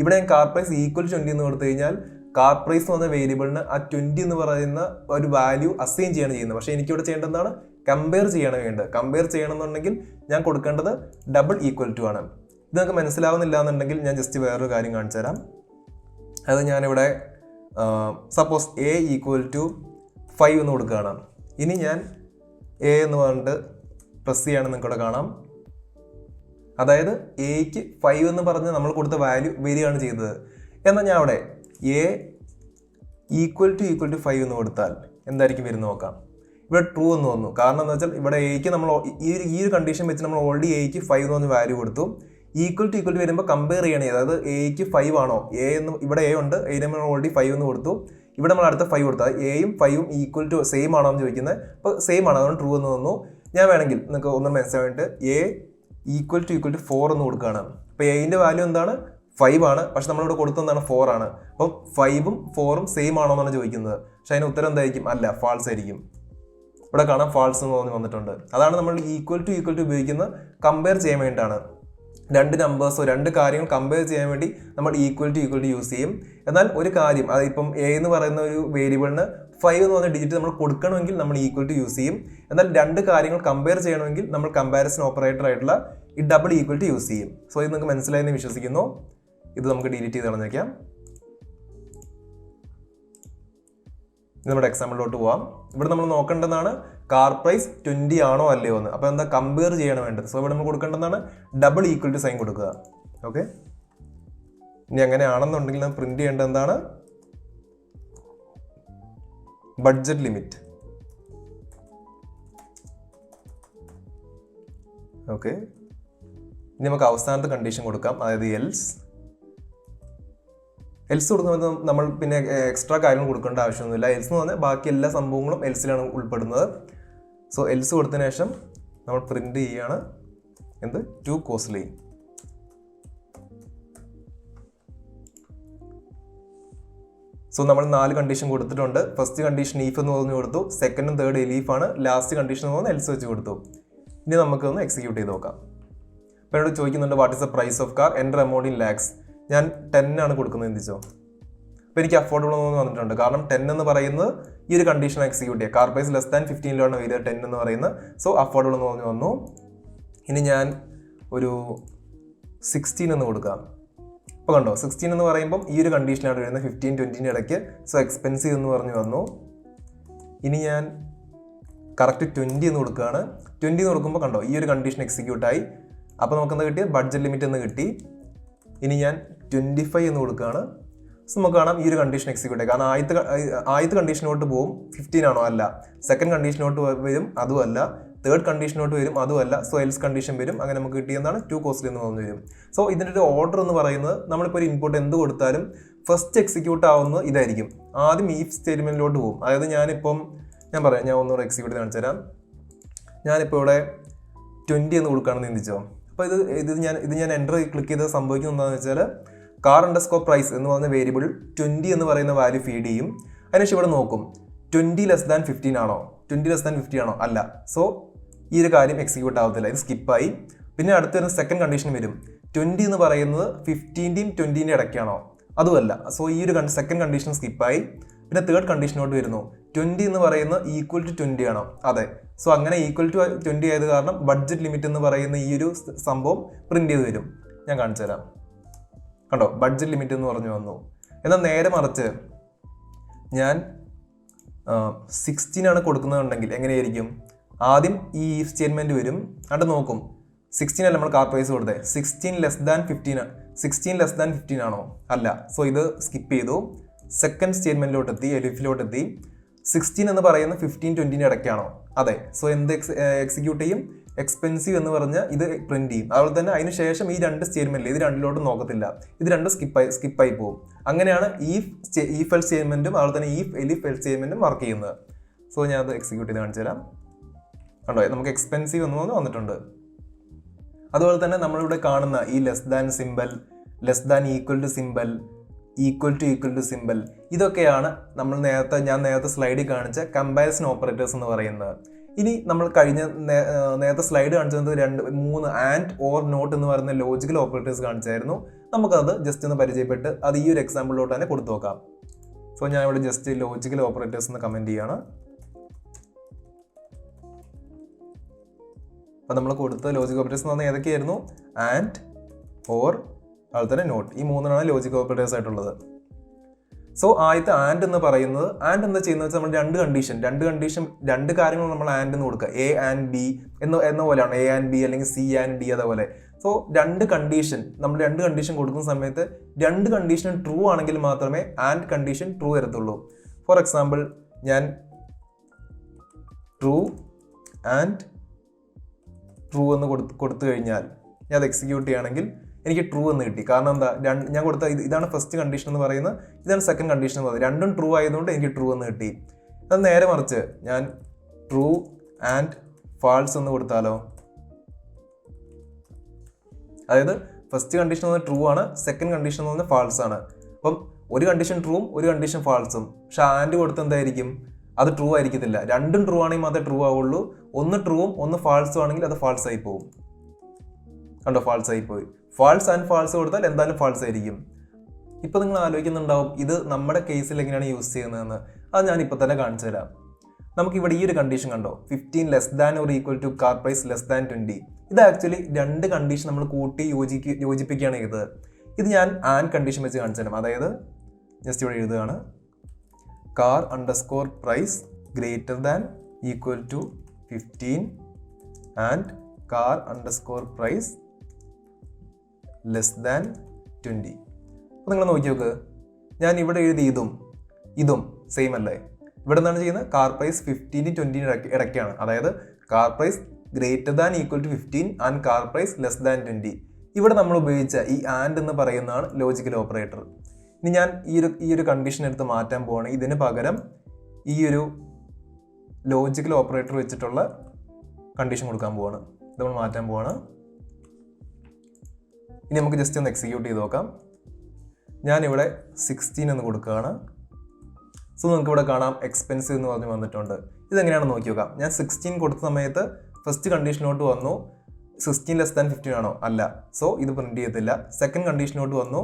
ഇവിടെ ഞാൻ കാർ പ്രൈസ് ഈക്വൽ 20 എന്ന് കൊടുത്തു കഴിഞ്ഞാൽ കാർ പ്രൈസ് എന്ന് പറഞ്ഞ വേരിയബിളിന് ആ 20 എന്ന് പറയുന്ന ഒരു വാല്യൂ അസൈൻ ചെയ്യാണ് ചെയ്യുന്നത്. പക്ഷേ എനിക്കിവിടെ ചെയ്യേണ്ടതാണ് കമ്പയർ ചെയ്യാണ് വേണ്ടത്. കമ്പയർ ചെയ്യണമെന്നുണ്ടെങ്കിൽ ഞാൻ കൊടുക്കേണ്ടത് ഡബിൾ ഈക്വൽ ടു ആണ്. ഇത് നിങ്ങൾക്ക് മനസ്സിലാവുന്നില്ല എന്നുണ്ടെങ്കിൽ ഞാൻ ജസ്റ്റ് വേറൊരു കാര്യം കാണിച്ചു തരാം. അത് ഞാനിവിടെ സപ്പോസ് എ ഈക്വൽ ടു 5 എന്ന് കൊടുക്കുകയാണ്. ഇനി ഞാൻ എ എന്ന് പറഞ്ഞിട്ട് പ്രസ് ചെയ്യാണ്, നിങ്ങൾക്കിവിടെ കാണാം. അതായത് എക്ക് 5 എന്ന് പറഞ്ഞ് നമ്മൾ കൊടുത്ത വാല്യൂ വരികയാണ് ചെയ്തത്. എന്നാൽ ഞാൻ അവിടെ എ ഈക്വൽ ടു 5 എന്ന് കൊടുത്താൽ എന്തായിരിക്കും വരുന്നത് നോക്കാം. ഇവിടെ ട്രൂ എന്ന് വന്നു. കാരണം എന്താ വെച്ചാൽ ഇവിടെ എക്ക് നമ്മൾ ഈ ഒരു കണ്ടീഷൻ വെച്ച് നമ്മൾ ഓൾറെഡി എക്ക് 5 എന്ന് പറഞ്ഞ വാല്യൂ കൊടുത്തു. ഈക്വൽ ടു വരുമ്പോൾ കമ്പയർ ചെയ്യണേ, അതായത് എക്ക് 5 ആണോ, എ എന്ന് ഇവിടെ എ ഉണ്ട്, എ നമ്മൾ ഓൾറെഡി 5 എന്ന് കൊടുത്തു. ഇവിടെ നമ്മൾ അടുത്ത 5 കൊടുത്താൽ എയും 5ഉം ഈക്വൽ ടു സെയിം ആണോ എന്ന് ചോദിക്കുന്നത്. അപ്പോൾ സെയിം ആണ്, അതുകൊണ്ട് ട്രൂ എന്ന് വന്നു. ഞാൻ വേണമെങ്കിൽ നിങ്ങൾക്ക് ഒന്നും മനസ്സിലായിട്ട് എ ഈക്വൽ ടു 4 എന്ന് കൊടുക്കുകയാണ്. അപ്പോൾ എന്റെ വാല്യൂ എന്താണ് 5 ആണ്, പക്ഷെ നമ്മളിവിടെ കൊടുത്തതാണ് 4 ആണ്. അപ്പം 5ഉം 4ഉം സെയിം ആണോ എന്നാണ് ചോദിക്കുന്നത്. പക്ഷെ അതിന് ഉത്തരം എന്തായിരിക്കും? അല്ല, ഫാൾസ് ആയിരിക്കും. ഇവിടെ കാണാം ഫാൾസ് എന്ന് വന്നിട്ടുണ്ട്. അതാണ് നമ്മൾ ഈക്വൽ ടു ഉപയോഗിക്കുന്നത് കമ്പയർ ചെയ്യാൻ വേണ്ടിയിട്ടാണ്. രണ്ട് നമ്പേഴ്സോ രണ്ട് കാര്യങ്ങൾ കമ്പയർ ചെയ്യാൻ വേണ്ടി നമ്മൾ ഈക്വൽ ടു യൂസ് ചെയ്യും. എന്നാൽ ഒരു കാര്യം, അതിപ്പം എ എന്ന് പറയുന്ന ഒരു വേരിയബിളിന് 5 എന്ന് പറഞ്ഞ ഡിജിറ്റ് നമ്മൾ കൊടുക്കണമെങ്കിൽ നമ്മൾ ഈക്വൽ ടു യൂസ് ചെയ്യും. എന്നാൽ രണ്ട് കാര്യങ്ങൾ കമ്പയർ ചെയ്യണമെങ്കിൽ നമ്മൾ കമ്പാരിസൺ ഓപ്പറേറ്റർ ആയിട്ടുള്ള ഈ ഡബിൾ ഈക്വൽ ടു യൂസ് ചെയ്യും. സോ ഇത് നിങ്ങൾക്ക് മനസ്സിലായെന്ന് വിശ്വസിക്കുന്നു. ഇത് നമുക്ക് ഡിലീറ്റ് ചെയ്ത് കളഞ്ഞേക്കാം. നമ്മുടെ എക്സാമ്പിളിലോട്ട് പോവാം. ഇവിടെ നമ്മൾ നോക്കേണ്ടതാണ് കാർ പ്രൈസ് 20 ആണോ അല്ലയോ എന്ന്. അപ്പോൾ എന്താ കമ്പയർ ചെയ്യണം വേണ്ടത്. സോ ഇവിടെ നമ്മൾ കൊടുക്കേണ്ടതാണ് ഡബിൾ ഈക്വൽ ടു സൈൻ കൊടുക്കുക. ഓക്കെ, ഇനി അങ്ങനെയാണെന്നുണ്ടെങ്കിൽ നമ്മൾ പ്രിന്റ് ചെയ്യേണ്ടത് എന്താണ്? Budget limit. ഓക്കെ, ഇനി നമുക്ക് അവസാനത്തെ കണ്ടീഷൻ കൊടുക്കാം, അതായത് എൽസ് കൊടുക്കുന്നത് നമ്മൾ പിന്നെ എക്സ്ട്രാ കാര്യങ്ങൾ കൊടുക്കേണ്ട ആവശ്യമൊന്നുമില്ല. എൽസ് എന്ന് പറഞ്ഞാൽ ബാക്കി എല്ലാ സംഭവങ്ങളും എൽസിലാണ് ഉൾപ്പെടുന്നത്. സോ എൽസ് കൊടുത്തതിന് ശേഷം നമ്മൾ പ്രിന്റ് ചെയ്യാണ് എന്ത്? To costly. സോ നമ്മൾ 4 കണ്ടീഷൻ കൊടുത്തിട്ടുണ്ട്. ഫസ്റ്റ് കണ്ടീഷൻ ഈഫ് എന്ന് പറഞ്ഞു കൊടുത്തു, സെക്കൻഡും തേർഡ് എലീഫ് ആണ്, ലാസ്റ്റ് കണ്ടീഷൻ എന്ന് പറഞ്ഞാൽ എൽസ് വെച്ച് കൊടുത്തു. ഇനി നമുക്കൊന്ന് എക്സിക്യൂട്ട് ചെയ്ത് നോക്കാം. അപ്പോൾ എന്നോട് ചോദിക്കുന്നുണ്ട് what is the price of car, enter amount in lakhs. ഞാൻ 10 ആണ് കൊടുക്കുന്നത് എന്തിച്ചോ. അപ്പോൾ എനിക്ക് അഫോർഡബിൾ എന്ന് പറഞ്ഞിട്ടുണ്ട്. കാരണം 10 എന്ന് പറയുന്നത് ഈ ഒരു കണ്ടീഷൻ എക്സിക്യൂട്ട് ചെയ്യുക. കാർ പ്രൈസ് ലെസ് ദാൻ 15 വരിക 10 എന്ന് പറയുന്നത്. സോ അഫോർഡബിൾ എന്ന് പറഞ്ഞു വന്നു. ഇനി ഞാൻ ഒരു 16 എന്ന് കൊടുക്കാം. ഇപ്പോൾ കണ്ടോ 16 എന്ന് പറയുമ്പം ഈ ഒരു കണ്ടീഷനാണ് വരുന്നത് 15-20 ഇടയ്ക്ക്. സോ എക്സ്പെൻസീവ് എന്ന് പറഞ്ഞു വന്നു. ഇനി ഞാൻ കറക്റ്റ് 20 എന്ന് കൊടുക്കുകയാണ്. 20 എന്ന് കൊടുക്കുമ്പോൾ കണ്ടോ ഈ ഒരു കണ്ടീഷൻ എക്സിക്യൂട്ടായി. അപ്പോൾ നമുക്കെന്താ കിട്ടിയ ബഡ്ജറ്റ് ലിമിറ്റ് എന്ന് കിട്ടി. ഇനി ഞാൻ 25 എന്ന് കൊടുക്കുകയാണ്. സോ നമുക്ക് കാണാം ഈ ഒരു കണ്ടീഷൻ എക്സിക്യൂട്ട് ആയി. കാരണം ആദ്യത്തെ കണ്ടീഷനോട്ട് പോകും 15 ആണോ, അല്ല. സെക്കൻഡ് കണ്ടീഷനോട്ട് വരും, അതും അല്ല. തേർഡ് കണ്ടീഷനോട്ട് വരും, അതും അല്ല. സോ എൽസ് കണ്ടീഷൻ വരും. അങ്ങനെ നമുക്ക് കിട്ടിയെന്നാണ് ടു കോസ്റ്റ്ലി എന്ന് പറഞ്ഞു വരും. സോ ഇതിൻ്റെ ഒരു ഓർഡർ എന്ന് പറയുന്നത് നമ്മളിപ്പോൾ ഒരു ഇൻപുട്ട് എന്ത് കൊടുത്താലും ഫസ്റ്റ് എക്സിക്യൂട്ട് ആവുന്നത് ഇതായിരിക്കും. ആദ്യം ഈഫ് സ്റ്റേറ്റ്മെന്റിലോട്ട് പോകും. അതായത് ഞാൻ ഒന്നുകൂടെ എക്സിക്യൂട്ട് കാണിച്ചു തരാം. ഞാനിപ്പോൾ ഇവിടെ 20 എന്ന് കൊടുക്കുകയാണെന്ന് ചിന്തിച്ചോ. അപ്പോൾ ഇത് ഞാൻ എൻ്റർ ക്ലിക്ക് ചെയ്ത് സംഭവിക്കുന്നത് എന്താണെന്ന് വെച്ചാൽ കാർ അണ്ടർസ്കോർ പ്രൈസ് എന്ന് പറയുന്ന വേരിയബിൾ 20 എന്ന് പറയുന്ന വാല്യൂ ഫീഡ് ചെയ്യും. അതിനുശേഷം ഇവിടെ നോക്കും 20 ലെസ് ദാൻ 15 ആണോ, 20 ലെസ് ദാൻ 50 ആണോ, അല്ല. സോ ഈ ഒരു കാര്യം എക്സിക്യൂട്ട് ആവത്തില്ല, ഇത് സ്കിപ്പായി. പിന്നെ അടുത്തൊരു സെക്കൻഡ് കണ്ടീഷൻ വരും. 20 എന്ന് പറയുന്നത് 15-ന്റെയും 20-ന്റെയും ഇടയ്ക്കാണോ, അതുമല്ല. സോ ഈ ഒരു സെക്കൻഡ് കണ്ടീഷൻ സ്കിപ്പായി. പിന്നെ തേർഡ് കണ്ടീഷനോട്ട് വരുന്നു 20 എന്ന് പറയുന്നത് ഈക്വൽ ടു 20 ആണോ, അതെ. സോ അങ്ങനെ ഈക്വൽ ടു 20 ആയത് കാരണം ബഡ്ജറ്റ് ലിമിറ്റ് എന്ന് പറയുന്ന ഈ ഒരു സംഭവം പ്രിന്റ് ചെയ്ത് വരും. ഞാൻ കാണിച്ചു തരാം. കണ്ടോ ബഡ്ജറ്റ് ലിമിറ്റ് എന്ന് പറഞ്ഞു വന്നു. എന്നാൽ നേരെ മറിച്ച് ഞാൻ 16 ആണ് കൊടുക്കുന്നതുണ്ടെങ്കിൽ എങ്ങനെയായിരിക്കും? ആദ്യം ഈ സ്റ്റേറ്റ്മെന്റ് വരും, അവിടെ നോക്കും 16 അല്ല നമ്മൾ കാർ പ്രൈസ് കൊടുത്തത്, 16 ലെസ് ദാൻ 15 ആണോ, അല്ല. സോ ഇത് സ്കിപ്പ് ചെയ്തു. സെക്കൻഡ് സ്റ്റേറ്റ്മെന്റിലോട്ടെത്തി, എലിഫിലോട്ടെത്തി. 16 എന്ന് പറയുന്ന 15-20 ഇടയ്ക്കാണോ, അതെ. സോ എന്ത് എക്സിക്യൂട്ട് ചെയ്യും? എക്സ്പെൻസീവ് എന്ന് പറഞ്ഞാൽ ഇത് പ്രിന്റ് ചെയ്യും. അതുപോലെ തന്നെ അതിനുശേഷം ഈ രണ്ട് സ്റ്റേറ്റ്മെന്റിൽ ഇത് രണ്ടിലോട്ടും നോക്കത്തില്ല, ഇത് രണ്ടും സ്കിപ്പായി പോകും. അങ്ങനെയാണ് ഈഫ് എൽ സ്റ്റേറ്റ്മെന്റും അതുപോലെ തന്നെ ഈഫ് എലിഫ് എൽ സ്റ്റേറ്റ്മെന്റും വർക്ക് ചെയ്യുന്നത്. സോ ഞാൻ അത് എക്സിക്യൂട്ട് ചെയ്ത് കാണിച്ചു തരാം. കണ്ടോ നമുക്ക് എക്സ്പെൻസീവ് എന്ന് വന്നിട്ടുണ്ട്. അതുപോലെ തന്നെ നമ്മളിവിടെ കാണുന്ന ഈ less than symbol, less than equal to symbol, equal to symbol, ഇതൊക്കെയാണ് ഞാൻ നേരത്തെ സ്ലൈഡിൽ കാണിച്ച കമ്പാരിസൺ ഓപ്പറേറ്റേഴ്സ് എന്ന് പറയുന്നത്. ഇനി നമ്മൾ കഴിഞ്ഞ നേരത്തെ സ്ലൈഡ് കാണിച്ചത് 3 ആൻഡ് ഓർ നോട്ട് എന്ന് പറയുന്ന ലോജിക്കൽ ഓപ്പറേറ്റേഴ്സ് കാണിച്ചായിരുന്നു. നമുക്കത് ജസ്റ്റ് ഒന്ന് പരിചയപ്പെട്ട് അത് ഈ ഒരു എക്സാമ്പിളിലോട്ട് തന്നെ കൊടുത്തു നോക്കാം. സോ ഞാൻ ഇവിടെ ജസ്റ്റ് ലോജിക്കൽ ഓപ്പറേറ്റേഴ്സ് എന്ന് കമന്റ് ചെയ്യാണ്. അപ്പോൾ നമ്മൾ കൊടുത്ത ലോജിക്കൽ ഓപ്പറേറ്റേഴ്സ് എന്ന് പറഞ്ഞാൽ ഏതൊക്കെയായിരുന്നു? ആൻഡ്, ഓർ, അതുപോലെ തന്നെ നോട്ട്. ഈ 3 ലോജിക്കൽ ഓപ്പറേറ്റേഴ്സ് ആയിട്ടുള്ളത്. സോ ആദ്യത്തെ ആൻഡ് എന്ന് പറയുന്നത്, ആൻഡ് എന്താ ചെയ്യുന്നത് വെച്ചാൽ നമ്മൾ രണ്ട് കാര്യങ്ങൾ നമ്മൾ ആൻഡ് എന്ന് കൊടുക്കുക. എ ആൻഡ് ബി എന്ന പോലെയാണ്. എ ആൻഡ് ബി അല്ലെങ്കിൽ സി ആൻഡ് ഡി അതേപോലെ. സോ നമ്മൾ രണ്ട് കണ്ടീഷൻ കൊടുക്കുന്ന സമയത്ത് 2 കണ്ടീഷൻ ട്രൂ ആണെങ്കിൽ മാത്രമേ ആൻഡ് കണ്ടീഷൻ ട്രൂ വരത്തുള്ളൂ. ഫോർ എക്സാമ്പിൾ, ഞാൻ ട്രൂ ആൻഡ് ട്രൂ എന്ന് കൊടുത്തു കഴിഞ്ഞാൽ ഞാൻ അത് എക്സിക്യൂട്ട് ചെയ്യുകയാണെങ്കിൽ എനിക്ക് ട്രൂ എന്ന് കിട്ടി. കാരണം എന്താ? ഞാൻ കൊടുത്ത ഇതാണ് ഫസ്റ്റ് കണ്ടീഷൻ എന്ന് പറയുന്നത്, ഇതാണ് സെക്കൻഡ് കണ്ടീഷൻ എന്ന് പറയുന്നത്. രണ്ടും ട്രൂ ആയതുകൊണ്ട് എനിക്ക് ട്രൂ എന്ന് കിട്ടി. അത് നേരെ മറിച്ച് ഞാൻ ട്രൂ ആൻഡ് ഫാൾസ് എന്ന് കൊടുത്താലോ? അതായത് ഫസ്റ്റ് കണ്ടീഷൻ എന്ന് പറഞ്ഞാൽ ട്രൂ ആണ്, സെക്കൻഡ് കണ്ടീഷൻ എന്ന് പറഞ്ഞാൽ ഫാൾസ് ആണ്. അപ്പം ഒരു കണ്ടീഷൻ ട്രൂവും ഒരു കണ്ടീഷൻ ഫാൾസും. പക്ഷെ ആൻഡ് കൊടുത്ത് എന്തായിരിക്കും? അത് ട്രൂ ആയിരിക്കത്തില്ല. രണ്ടും ട്രൂ ആണെങ്കിൽ മാത്രമേ ട്രൂ ആവുള്ളൂ. ഒന്ന് ട്രൂവും ഒന്ന് ഫാൾസും ആണെങ്കിൽ അത് ഫാൾസ് ആയി പോകും. കണ്ടോ? ഫാൾസ് ആയി പോയി. ഫാൾസ് ആൻഡ് ഫാൾസ് കൊടുത്താൽ എന്തായാലും ഫാൾസ് ആയിരിക്കും. ഇപ്പൊ നിങ്ങൾ ആലോചിക്കുന്നുണ്ടാവും ഇത് നമ്മുടെ കേസിൽ എങ്ങനെയാണ് യൂസ് ചെയ്യുന്നതെന്ന്. അത് ഞാൻ ഇപ്പൊ തന്നെ കാണിച്ചു തരാം. നമുക്ക് ഇവിടെ ഈ ഒരു കണ്ടീഷൻ കണ്ടോ? 15 less than or equal to car price less than 20. ഇത് ആക്ച്വലി 2 കണ്ടീഷൻ നമ്മൾ കൂട്ടി യോജിപ്പിക്കുകയാണ് ചെയ്തത്. ഇത് ഞാൻ ആൻഡ് കണ്ടീഷൻ വെച്ച് കാണിച്ചു തരാം. അതായത് ജസ്റ്റ് ഇവിടെ എഴുതുകയാണ്, car underscore price greater than equal to 15 and car underscore price less than 20. അപ്പോൾ നിങ്ങൾ നോക്കി നോക്ക്, ഞാൻ ഇവിടെ എഴുതി ഇതും സെയിം അല്ലേ? ഇവിടെ എന്താണ് ചെയ്യുന്നത്? കാർ പ്രൈസ് 15 20 ഇടയ്ക്കാണ്. അതായത് car price greater than equal to 15 and car price less than 20. ഇവിടെ നമ്മൾ ഉപയോഗിച്ച ഈ ആൻഡ് എന്ന് പറയുന്നതാണ് ലോജിക്കൽ ഓപ്പറേറ്റർ. ഇനി ഞാൻ ഈ ഒരു കണ്ടീഷൻ എടുത്ത് മാറ്റാൻ പോവാണ്. ഇതിന് പകരം ഈ ഒരു ലോജിക്കൽ ഓപ്പറേറ്റർ വെച്ചിട്ടുള്ള കണ്ടീഷൻ കൊടുക്കാൻ പോവാണ്. ഇത് നമ്മൾ മാറ്റാൻ പോവാണ്. ഇനി നമുക്ക് ജസ്റ്റ് ഒന്ന് എക്സിക്യൂട്ട് ചെയ്ത് നോക്കാം. ഞാനിവിടെ 16 എന്ന് കൊടുക്കുകയാണ്. സോ നിങ്ങൾക്ക് ഇവിടെ കാണാം എക്സ്പെൻസീവ് എന്ന് പറഞ്ഞ് വന്നിട്ടുണ്ട്. ഇതെങ്ങനെയാണെന്ന് നോക്കി നോക്കാം. ഞാൻ 16 കൊടുത്ത സമയത്ത് ഫസ്റ്റ് കണ്ടീഷനോട്ട് വന്നു 16 ലെസ് ദാൻ 15 ആണോ? അല്ല. സോ ഇത് പ്രിന്റ് ചെയ്യത്തില്ല. സെക്കൻഡ് കണ്ടീഷനോട്ട് വന്നു.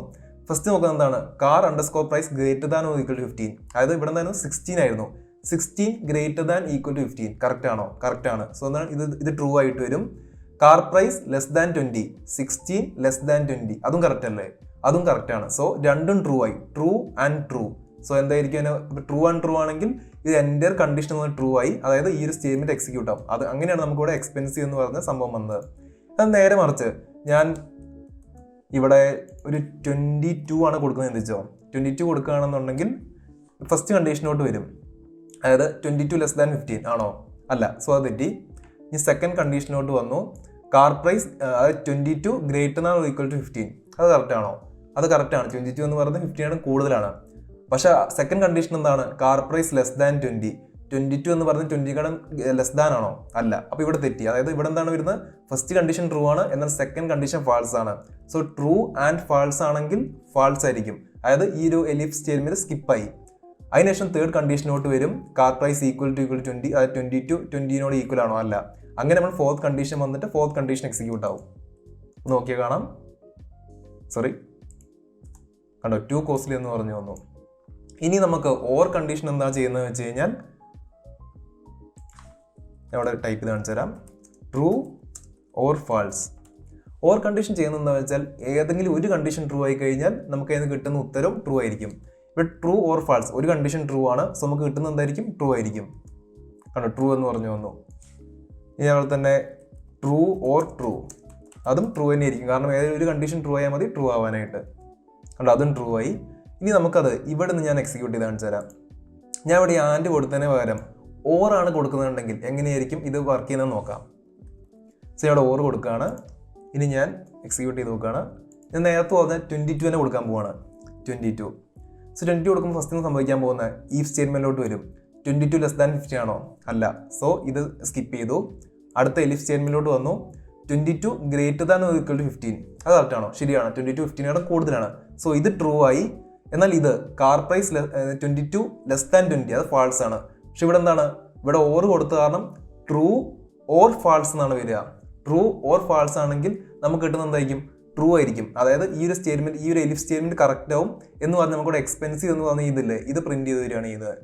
ഫസ്റ്റ് നോക്കുന്നത് എന്താണ്? Car underscore price greater than or equal to 15. അതായത് ഇവിടെ എന്തായിരുന്നു? 16 ആയിരുന്നു. 16 greater than equal to 15. Correct ആണോ? കറക്റ്റ് ആണ്. സോ എന്താണ് ഇത് ട്രൂ ആയിട്ട് വരും. Car price less than 20. 16 less than 20. അതും കറക്റ്റ് അല്ലേ? അതും കറക്റ്റ് ആണ്. സോ രണ്ടും ട്രൂ ആയി. True and true. സോ എന്തായിരിക്കും? ട്രൂ ആൻഡ് ട്രൂ ആണെങ്കിൽ ഇത് എൻ്റെ കണ്ടീഷൻ ട്രൂ ആയി. അതായത് ഈ ഒരു സ്റ്റേറ്റ്മെന്റ് എക്സിക്യൂട്ട് ആവും. അത് അങ്ങനെയാണ് നമുക്ക് ഇവിടെ എക്സ്പെൻസീവ് എന്ന് പറഞ്ഞ സംഭവം വന്നത്. അത് നേരെ മറിച്ച് ഞാൻ ഇവിടെ ഒരു 22 ആണ് കൊടുക്കുന്നത് വെച്ചോ. 22 കൊടുക്കുകയാണെന്നുണ്ടെങ്കിൽ ഫസ്റ്റ് കണ്ടീഷനോട്ട് വരും. അതായത് 22 ലെസ് ദാൻ 15 ആണോ? അല്ല. സോ അത് തെറ്റി. ഈ സെക്കൻഡ് കണ്ടീഷനോട്ട് വന്നു. കാർ പ്രൈസ് അതായത് 22 greater than or equal to 15. അത് കറക്റ്റ് ആണോ? അത് കറക്റ്റ് ആണ്. 22 എന്ന് പറയുന്നത് 15 കൂടുതലാണ്. പക്ഷെ സെക്കൻഡ് കണ്ടീഷൻ എന്താണ്? Car price less than 20. 22 എന്ന് പറഞ്ഞത് 20 ലെസ് ദാൻ ആണോ? അല്ല. അപ്പോൾ ഇവിടെ തെറ്റി. അതായത് ഇവിടെ എന്താണ് വരുന്നത്? ഫസ്റ്റ് കണ്ടീഷൻ ട്രൂ ആണ്, എന്നാൽ സെക്കൻഡ് കണ്ടീഷൻ ഫാൾസ് ആണ്. സോ ട്രൂ ആൻഡ് ഫാൾസ് ആണെങ്കിൽ ഫാൾസ് ആയിരിക്കും. അതായത് ഈ ഒരു എലിഫ് സ്റ്റേറ്റ്മെന്റ് സ്കിപ്പായി. അതിനുശേഷം തേർഡ് കണ്ടീഷനോട്ട് വരും. Car price equal to 20. അതായത് 22 20 ഈക്വൽ ആണോ? അല്ല. അങ്ങനെ നമ്മൾ ഫോർത്ത് കണ്ടീഷൻ വന്നിട്ട് ഫോർത്ത് കണ്ടീഷൻ എക്സിക്യൂട്ട് ആവും. നോക്കിയാൽ കാണാം. സോറി, കണ്ടോ? 2 കോസ്റ്റ്ലി എന്ന് പറഞ്ഞു വന്നു. ഇനി നമുക്ക് ഓർ കണ്ടീഷൻ എന്താ ചെയ്യുന്നത് വെച്ച് കഴിഞ്ഞാൽ ഞാൻ ഇവിടെ ടൈപ്പ് ചെയ്ത് കാണിച്ചു തരാം. True or false. Or condition ചെയ്യുന്നത് എന്താ വെച്ചാൽ ഏതെങ്കിലും ഒരു കണ്ടീഷൻ ട്രൂ ആയി കഴിഞ്ഞാൽ നമുക്ക് അതിന് കിട്ടുന്ന ഉത്തരം ട്രൂ ആയിരിക്കും. ഇവിടെ ട്രൂ ഓർ ഫാൾസ്, ഒരു കണ്ടീഷൻ ട്രൂ ആണ്. സോ നമുക്ക് കിട്ടുന്നത് എന്തായിരിക്കും? ട്രൂ ആയിരിക്കും. കണ്ടോ? ട്രൂ എന്ന് പറഞ്ഞു വന്നു. ഇനി അതുപോലെ തന്നെ ട്രൂ ഓർ ട്രൂ, അതും ട്രൂ തന്നെ ആയിരിക്കും. കാരണം ഏതൊരു ഒരു കണ്ടീഷൻ ട്രൂ ആയാൽ മതി ട്രൂ ആവാനായിട്ട്. കണ്ടോ? അതും ട്രൂ ആയി. ഇനി നമുക്കത് ഇവിടെ നിന്ന് ഞാൻ എക്സിക്യൂട്ട് ചെയ്ത് കാണിച്ചു തരാം. ഞാൻ ഇവിടെ ആൻഡ് കൊടുത്തതിന് പകരം ഓർ ആണ് കൊടുക്കുന്നുണ്ടെങ്കിൽ എങ്ങനെയായിരിക്കും ഇത് വർക്ക് ചെയ്യുന്നത് നോക്കാം. സോ ഇവിടെ ഓർ കൊടുക്കുകയാണ്. ഇനി ഞാൻ എക്സിക്യൂട്ട് ചെയ്ത് നോക്കുകയാണ്. ഞാൻ നേരത്തെ പറഞ്ഞ 22 തന്നെ കൊടുക്കാൻ പോവാണ്. 22. സോ 22 കൊടുക്കുമ്പോൾ ഫസ്റ്റ് സംഭവിക്കാൻ പോകുന്ന ഈ സ്റ്റേറ്റ്മെന്റിലോട്ട് വരും. 22 ലെസ് ദാൻ 15 ആണോ? അല്ല. സോ ഇത് സ്കിപ്പ് ചെയ്തു. അടുത്ത എലിഫ് സ്റ്റേറ്റ്മെന്റിലോട്ട് വന്നു. 22 greater than or equal to 15. അത് കറക്റ്റ് ആണോ? ശരിയാണ്. 22 15 കൂടുതലാണ്. സോ ഇത് ട്രൂ ആയി. എന്നാൽ ഇത് കാർ പ്രൈസ് 22 ലെസ് ദാൻ 20 അത് ഫാൾസ് ആണ്. പക്ഷെ ഇവിടെ എന്താണ്? ഇവിടെ ഓർ കൊടുത്ത കാരണം ട്രൂ ഓർ ഫാൾസ് എന്നാണ് വരിക. ട്രൂ ഓർ ഫാൾസ് ആണെങ്കിൽ നമുക്ക് കിട്ടുന്നത് എന്തായിരിക്കും? ട്രൂ ആയിരിക്കും. അതായത് ഈ ഒരു സ്റ്റേറ്റ്മെന്റ്, ഈ ഒരു എലിഫ് സ്റ്റേറ്റ്മെന്റ് കറക്റ്റ് ആവും എന്ന് പറഞ്ഞാൽ നമുക്കിവിടെ എക്സ്പെൻസീവ് എന്ന് പറഞ്ഞ ഇതില്ലേ, ഇത് പ്രിന്റ് ചെയ്ത് തരികയാണ് ചെയ്യുന്നത്.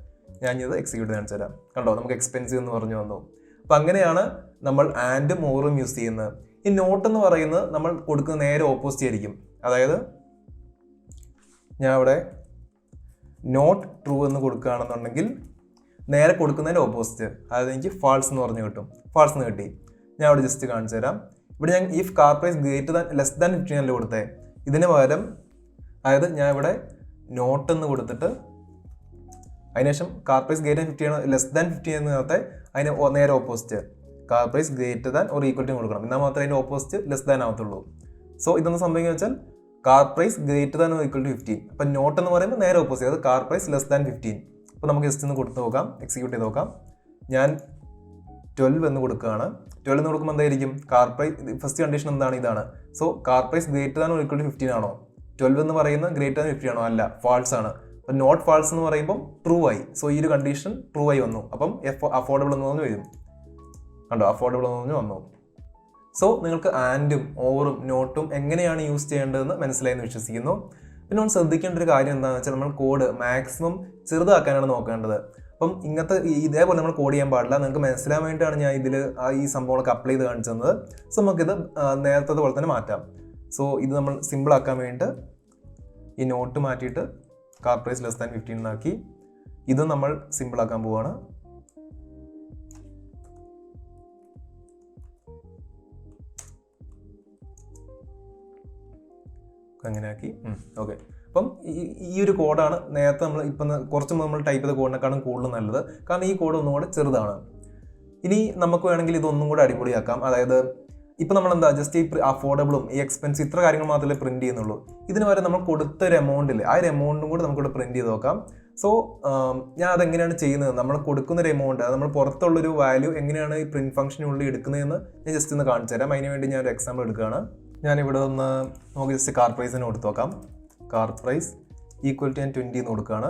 ഞാൻ ഇത് എക്സിക്യൂട്ട് കാണിച്ചു തരാം. കണ്ടോ, നമുക്ക് എക്സ്പെൻസീവ് എന്ന് പറഞ്ഞു വന്നു. അപ്പം അങ്ങനെയാണ് നമ്മൾ ആൻഡും ഓറും യൂസ് ചെയ്യുന്നത്. ഈ നോട്ട് എന്ന് പറയുന്നത് നമ്മൾ കൊടുക്കുന്ന നേരെ ഓപ്പോസിറ്റ് ആയിരിക്കും. അതായത് ഞാൻ ഇവിടെ നോട്ട് ട്രൂ എന്ന് കൊടുക്കുകയാണെന്നുണ്ടെങ്കിൽ നേരെ കൊടുക്കുന്നതിൻ്റെ ഓപ്പോസിറ്റ്, അതായത് എനിക്ക് ഫാൾസ് എന്ന് പറഞ്ഞു കിട്ടും. ഫാൾസ് എന്ന് കിട്ടി. ഞാൻ ഇവിടെ ജസ്റ്റ് കാണിച്ചു തരാം. ഇവിടെ ഞാൻ if car price greater than less than 15 അല്ലേ കൊടുത്തേ. ഇതിന് പകരം അതായത് ഞാൻ ഇവിടെ നോട്ട് എന്ന് കൊടുത്തിട്ട് അതിനുശേഷം കാർ പ്രൈസ് ഗ്രേറ്റർ ദാൻ 50 ആണ്, ലെസ് ദാൻ 50 എന്ന് നേരത്തെ അതിന് നേരെ opposite car price greater than or equal to കൊടുക്കണം. എന്നാൽ മാത്രമേ അതിൻ്റെ ഓപ്പോസിറ്റ് ലെസ് ദാൻ ആവത്തുള്ളൂ. സോ ഇതൊന്ന് സംഭവിക്കുക വെച്ചാൽ car price greater than or equal to 15. അപ്പം നോട്ട് എന്ന് പറയുമ്പോൾ നേരെ ഓപ്പോസിറ്റ്, അത് കാർ പ്രൈസ് ലെസ് ദാൻ 15. അപ്പോൾ നമുക്ക് ജസ്റ്റ് ഒന്ന് കൊടുത്ത് നോക്കാം, എക്സിക്യൂട്ട് ചെയ്ത് നോക്കാം. ഞാൻ 12 എന്ന് കൊടുക്കുകയാണ്. 12 എന്ന് കൊടുക്കുമ്പോൾ എന്തായിരിക്കും? കാർ പ്രൈസ് ഫസ്റ്റ് കണ്ടീഷൻ എന്താണ്? ഇതാണ്. So car price greater than or equal to 15 ആണോ? 12 എന്ന് പറയുന്നത് ഗ്രേറ്റർ ദാൻ 50 ആണോ? അല്ല, ഫാൾസ് ആണ്. അപ്പം നോട്ട് ഫാൾസ് എന്ന് പറയുമ്പോൾ ട്രൂ ആയി. സോ ഈ ഒരു കണ്ടീഷൻ ട്രൂ ആയി വന്നു. അപ്പം അഫോർഡബിൾ എന്ന് പറഞ്ഞ് വരും. കണ്ടോ, അഫോർഡബിൾ എന്ന് പറഞ്ഞ് വന്നു. സോ നിങ്ങൾക്ക് ആൻഡും ഓറും നോട്ടും എങ്ങനെയാണ് യൂസ് ചെയ്യേണ്ടതെന്ന് മനസ്സിലായെന്ന് വിശ്വസിക്കുന്നു. പിന്നെ നമ്മൾ ശ്രദ്ധിക്കേണ്ട ഒരു കാര്യം എന്താണെന്ന് വെച്ചാൽ നമ്മൾ കോഡ് മാക്സിമം ചെറുതാക്കാനാണ് നോക്കേണ്ടത്. അപ്പം ഇങ്ങനത്തെ ഇതേപോലെ നമ്മൾ കോഡ് ചെയ്യാൻ പാടില്ല. നിങ്ങൾക്ക് മനസ്സിലാൻ വേണ്ടിയിട്ടാണ് ഞാൻ ഇതിൽ ഈ സംഭവങ്ങളൊക്കെ അപ്ലൈ ചെയ്ത് കാണിച്ചു തന്നത്. സോ നമുക്കിത് നേരത്തെ പോലെ തന്നെ മാറ്റാം. സോ ഇത് നമ്മൾ സിമ്പിൾ ആക്കാൻ വേണ്ടിയിട്ട് ഈ നോട്ട് മാറ്റിയിട്ട് കാർ പ്രൈസ് ലെസ് ദാൻ 15 എന്നാക്കി. ഇത് നമ്മൾ സിമ്പിൾ ആക്കാൻ പോവുകയാണ്. അങ്ങനെ ആക്കി. ഓക്കെ. അപ്പം ഈ ഒരു കോഡാണ് നേരത്തെ നമ്മൾ ഇപ്പം കുറച്ച് നമ്മൾ ടൈപ്പ് ചെയ്ത കോഡിനെക്കാളും കൂടുതൽ നല്ലത്. കാരണം ഈ കോഡ് ഒന്നും കൂടെ ചെറുതാണ്. ഇനി നമുക്ക് വേണമെങ്കിൽ ഇതൊന്നും കൂടെ അടിപൊളിയാക്കാം. അതായത് ഇപ്പം നമ്മളെന്താ ജസ്റ്റ് ഈ അഫോർഡബിളും ഈ എക്സ്പെൻസ് ഇത്ര കാര്യങ്ങൾ മാത്രമേ പ്രിന്റ് ചെയ്യുന്നുള്ളൂ. ഇതിന് വരെ നമ്മൾ കൊടുത്ത ഒരു എമൗണ്ടിൽ ആ ഒരു എമൗണ്ടും കൂടെ നമുക്കിവിടെ പ്രിന്റ് ചെയ്ത് നോക്കാം. സോ ഞാൻ അതെങ്ങനെയാണ് ചെയ്യുന്നത്, നമ്മൾ കൊടുക്കുന്ന ഒരു എമൗണ്ട് അത് നമ്മൾ പുറത്തുള്ളൊരു വാല്യൂ എങ്ങനെയാണ് ഈ പ്രിന്റ് ഫംഗ്ഷനുള്ളിൽ എടുക്കുന്നതെന്ന് ഞാൻ ജസ്റ്റ് ഒന്ന് കാണിച്ചു തരാം. അതിന് വേണ്ടി ഞാൻ ഒരു എക്സാമ്പിൾ എടുക്കുകയാണ്. ഞാനിവിടെ ഒന്ന് നമുക്ക് ജസ്റ്റ് കാർ പ്രൈസിന് കൊടുത്ത് നോക്കാം. കാർ പ്രൈസ് ഈക്വൽ ടു ഞാൻ 20 എന്ന് കൊടുക്കുകയാണ്.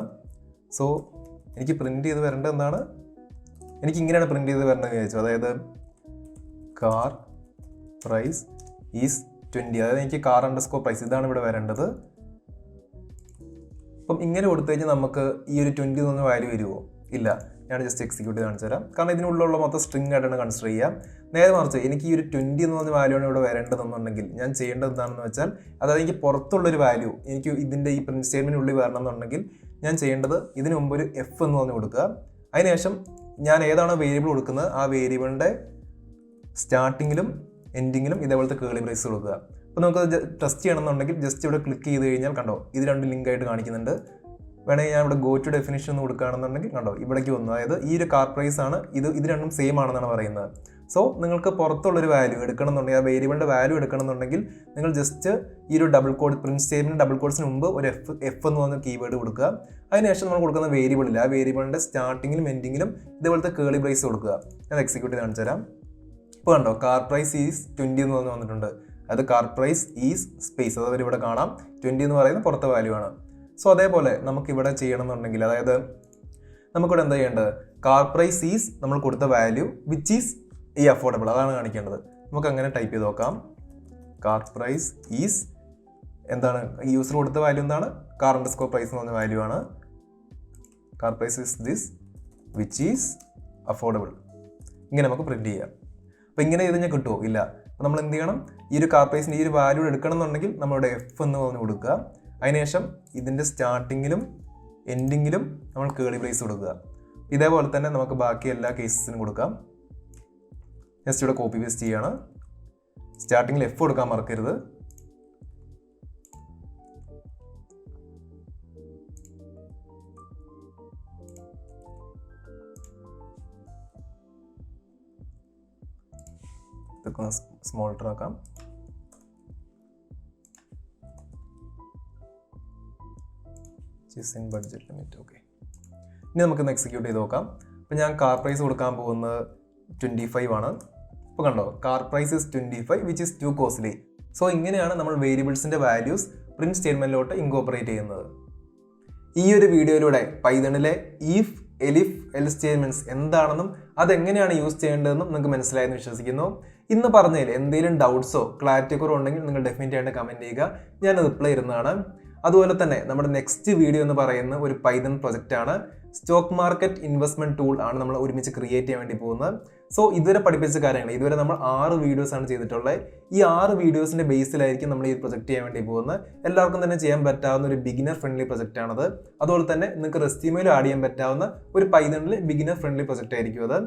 സോ എനിക്ക് പ്രിന്റ് ചെയ്ത് വരേണ്ടത് എന്താണ്? എനിക്ക് ഇങ്ങനെയാണ് പ്രിന്റ് ചെയ്ത് വരേണ്ടത് വിചാരിച്ചു. അതായത് കാർ പ്രൈസ് ഈസ് 20, അതായത് എനിക്ക് കാർ അണ്ടർസ്കോർ പ്രൈസ് ഇതാണ് ഇവിടെ വരേണ്ടത്. അപ്പം ഇങ്ങനെ കൊടുത്തു കഴിഞ്ഞാൽ നമുക്ക് ഈ ഒരു 20 എന്ന് പറഞ്ഞ വാല്യൂ വരുമോ? ഇല്ല. ഞാൻ ജസ്റ്റ് എക്സിക്യൂട്ട് കാണിച്ചു തരാം. കാരണം ഇതിനുള്ളിലുള്ള മൊത്തം സ്ട്രിങ് ആയിട്ടാണ് കൺസിഡർ ചെയ്യുക. നേരെ മറിച്ച് എനിക്ക് ഈ ഒരു 20 എന്ന് പറഞ്ഞ വാല്യൂ ആണ് ഇവിടെ വരേണ്ടതെന്നുണ്ടെങ്കിൽ ഞാൻ ചെയ്യേണ്ടത് എന്താണെന്ന് വെച്ചാൽ, അതായത് എനിക്ക് പുറത്തുള്ളൊരു വാല്യൂ എനിക്ക് ഇതിൻ്റെ ഈ പ്രിന്റ് സ്റ്റേറ്റ്മെൻറ്റിനുള്ളിൽ വരണം എന്നുണ്ടെങ്കിൽ ഞാൻ ചെയ്യേണ്ടത് ഇതിന് മുമ്പ് ഒരു എഫ് എന്ന് പറഞ്ഞ് കൊടുക്കുക. അതിനുശേഷം ഞാൻ ഏതാണോ വേരിയബിൾ കൊടുക്കുന്നത് ആ വേരിയബിളിൻ്റെ സ്റ്റാർട്ടിങ്ങിലും എൻഡിങ്ങിലും ഇതേപോലത്തെ കേളി ബ്രേസ് കൊടുക്കുക. അപ്പോൾ നമുക്കത് ടെസ്റ്റ് ചെയ്യണമെന്നുണ്ടെങ്കിൽ ജസ്റ്റ് ഇവിടെ ക്ലിക്ക് ചെയ്ത് കഴിഞ്ഞാൽ കണ്ടോ ഇത് രണ്ടും ലിങ്ക് ആയിട്ട് കാണിക്കുന്നുണ്ട്. വേണമെങ്കിൽ ഞാൻ ഇവിടെ ഗോ ടു ഡെഫിനിഷൻ എന്ന് കൊടുക്കുകയാണെന്നുണ്ടെങ്കിൽ കണ്ടോ ഇവിടേക്ക് വന്നു. അതായത് ഈ ഒരു കാർ പ്രൈസ് ആണ് ഇത് രണ്ടും സെയിം ആണെന്നാണ് പറയുന്നത്. സോ നിങ്ങൾക്ക് പുറത്തുള്ളൊരു വാല്യൂ എടുക്കണമെന്നുണ്ടെങ്കിൽ ആ വേരിയബിളിൻ്റെ വാല്യൂ എടുക്കണമെന്നുണ്ടെങ്കിൽ നിങ്ങൾ ജസ്റ്റ് ഈ ഒരു double quote print statement double കോഡ്സിന് മുമ്പ് ഒരു എഫ് എന്ന് പറഞ്ഞ കീവേഡ് കൊടുക്കുക. അതിനുശേഷം നമ്മൾ കൊടുക്കുന്ന വേരിയബിളില്ല ആ വേരിയബിളിൻ്റെ സ്റ്റാർട്ടിങ്ങിലും എൻഡിങ്ങിലും ഇതേപോലത്തെ കേളി ബ്രേസ് കൊടുക്കുക. ഞാൻ എക്സിക്യൂട്ട് ചെയ്ത് കാണിച്ചു തരാം. ഇപ്പോൾ കണ്ടോ കാർ പ്രൈസ് ഈസ് 20 എന്ന് പറഞ്ഞ് വന്നിട്ടുണ്ട്. അത് കാർ പ്രൈസ് ഈസ് സ്പേസ് അതവർ ഇവിടെ കാണാം. 20 എന്ന് പറയുന്നത് പുറത്തെ വാല്യൂ ആണ്. സോ അതേപോലെ നമുക്കിവിടെ ചെയ്യണമെന്നുണ്ടെങ്കിൽ അതായത് നമുക്കിവിടെ എന്താ ചെയ്യേണ്ടത്, കാർ പ്രൈസ് ഈസ് നമ്മൾ കൊടുത്ത വാല്യൂ വിച്ച് ഈസ് ഈ അഫോർഡബിൾ അതാണ് കാണിക്കേണ്ടത്. നമുക്ക് അങ്ങനെ ടൈപ്പ് ചെയ്ത് നോക്കാം. കാർ പ്രൈസ് ഈസ് എന്താണ് ഈ യൂസർ കൊടുത്ത വാല്യൂ എന്താണ്? കാർ അണ്ടർസ്കോർ പ്രൈസ് എന്ന് പറഞ്ഞ വാല്യൂ ആണ്. Car price is this which is affordable. ഇങ്ങനെ നമുക്ക് പ്രിന്റ് ചെയ്യാം. അപ്പോൾ ഇങ്ങനെ ചെയ്ത് കഴിഞ്ഞാൽ കിട്ടുമോ? ഇല്ല. അപ്പോൾ നമ്മൾ എന്ത് ചെയ്യണം, ഈ ഒരു കാർ പ്രൈസിൻ്റെ ഈ ഒരു വാല്യൂ എടുക്കണം എന്നുണ്ടെങ്കിൽ നമ്മളുടെ എഫ് എന്ന് പറഞ്ഞ് കൊടുക്കുക. അതിനുശേഷം ഇതിൻ്റെ സ്റ്റാർട്ടിങ്ങിലും എൻഡിങ്ങിലും നമ്മൾ കേളി ബ്രേസ് കൊടുക്കുക. ഇതേപോലെ തന്നെ നമുക്ക് ബാക്കി എല്ലാ കേസസിനും കൊടുക്കാം. ജസ്റ്റ് ഇവിടെ കോപ്പി പേസ്റ്റ് ചെയ്യാണ്. സ്റ്റാർട്ടിങ്ങിൽ എഫ് കൊടുക്കാൻ മറക്കരുത്. ഇതൊക്കെ സ്മോൾ ലെറ്റർ ആക്കാം. In budget limit. ഓക്കെ, ഇനി നമുക്കൊന്ന് എക്സിക്യൂട്ട് ചെയ്ത് നോക്കാം. അപ്പോൾ ഞാൻ കാർ പ്രൈസ് കൊടുക്കാൻ പോകുന്നത് 25 ആണ്. ഇപ്പോൾ കണ്ടോ car price is 25 which is too costly. So ഇങ്ങനെയാണ് നമ്മൾ വേരിയബിൾസിൻ്റെ വാല്യൂസ് പ്രിന്റ് സ്റ്റേറ്റ്മെൻറ്റിലോട്ട് ഇൻകോപ്പറേറ്റ് ചെയ്യുന്നത്. ഈ ഒരു വീഡിയോയിലൂടെ പൈത്തണിലെ ഇഫ് എലിഫ് എൽസ് സ്റ്റേറ്റ്മെന്റ്സ് എന്താണെന്നും അതെങ്ങനെയാണ് യൂസ് ചെയ്യേണ്ടതെന്നും നിങ്ങൾക്ക് മനസ്സിലായെന്ന് വിശ്വസിക്കുന്നു. ഇന്ന് പറഞ്ഞതിൽ എന്തെങ്കിലും ഡൗട്ട്സോ ക്ലാരിറ്റിയോ ഉണ്ടെങ്കിൽ നിങ്ങൾ ഡെഫിനറ്റ് ആയിട്ട് കമന്റ് ചെയ്യുക, ഞാൻ റിപ്ലൈ ചെയ്യുന്നതാണ്. അതുപോലെ തന്നെ നമ്മുടെ നെക്സ്റ്റ് വീഡിയോ എന്ന് പറയുന്ന ഒരു പൈതൺ പ്രൊജക്റ്റ് ആണ്. സ്റ്റോക്ക് മാർക്കറ്റ് ഇൻവെസ്റ്റ്മെന്റ് ടൂൾ ആണ് നമ്മൾ ഒരുമിച്ച് ക്രിയേറ്റ് ചെയ്യാൻ വേണ്ടി പോകുന്നത്. സോ ഇതുവരെ പഠിപ്പിച്ച കാര്യങ്ങൾ ഇതുവരെ നമ്മൾ 6 വീഡിയോസ് ആണ് ചെയ്തിട്ടുള്ളത്. ഈ 6 വീഡിയോസിന്റെ ബേസിലായിരിക്കും നമ്മൾ ഈ പ്രൊജക്റ്റ് ചെയ്യാൻ വേണ്ടി പോകുന്നത്. എല്ലാവർക്കും തന്നെ ചെയ്യാൻ പറ്റാവുന്ന ഒരു ബിഗിനർ ഫ്രണ്ട്ലി പ്രൊജക്റ്റ് ആണത്. അതുപോലെ തന്നെ നിങ്ങൾക്ക് റെസ്യൂമേലും ആഡ് ചെയ്യാൻ പറ്റാവുന്ന ഒരു പൈതണിൽ ബിഗിനർ ഫ്രണ്ട്ലി പ്രൊജക്റ്റ് ആയിരിക്കും അത്.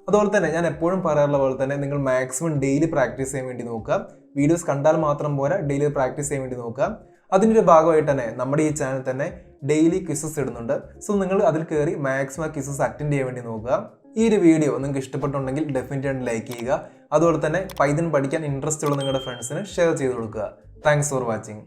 അതുപോലെ തന്നെ ഞാൻ എപ്പോഴും പറയാറുള്ള പോലെ തന്നെ നിങ്ങൾ മാക്സിമം ഡെയിലി പ്രാക്ടീസ് ചെയ്യാൻ വേണ്ടി നോക്കുക. വീഡിയോസ് കണ്ടാൽ മാത്രം പോരാ, ഡെയിലി പ്രാക്ടീസ് ചെയ്യാൻ വേണ്ടി നോക്കുക. അതിൻ്റെ ഒരു ഭാഗമായിട്ട് തന്നെ നമ്മുടെ ഈ ചാനൽ തന്നെ ഡെയിലി ക്വിസസ് ഇടുന്നുണ്ട്. സോ നിങ്ങൾ അതിൽ കയറി മാക്സിമം ക്വിസസ് അറ്റൻഡ് ചെയ്യാൻ വേണ്ടി നോക്കുക. ഈ ഒരു വീഡിയോ നിങ്ങൾക്ക് ഇഷ്ടപ്പെട്ടുണ്ടെങ്കിൽ ഡെഫിനറ്റ് ആയിട്ട് ലൈക്ക് ചെയ്യുക. അതുപോലെ തന്നെ പൈതൺ പഠിക്കാൻ ഇൻട്രസ്റ്റ് ഉള്ള നിങ്ങളുടെ ഫ്രണ്ട്സിന് ഷെയർ ചെയ്ത് കൊടുക്കുക. Thanks for watching.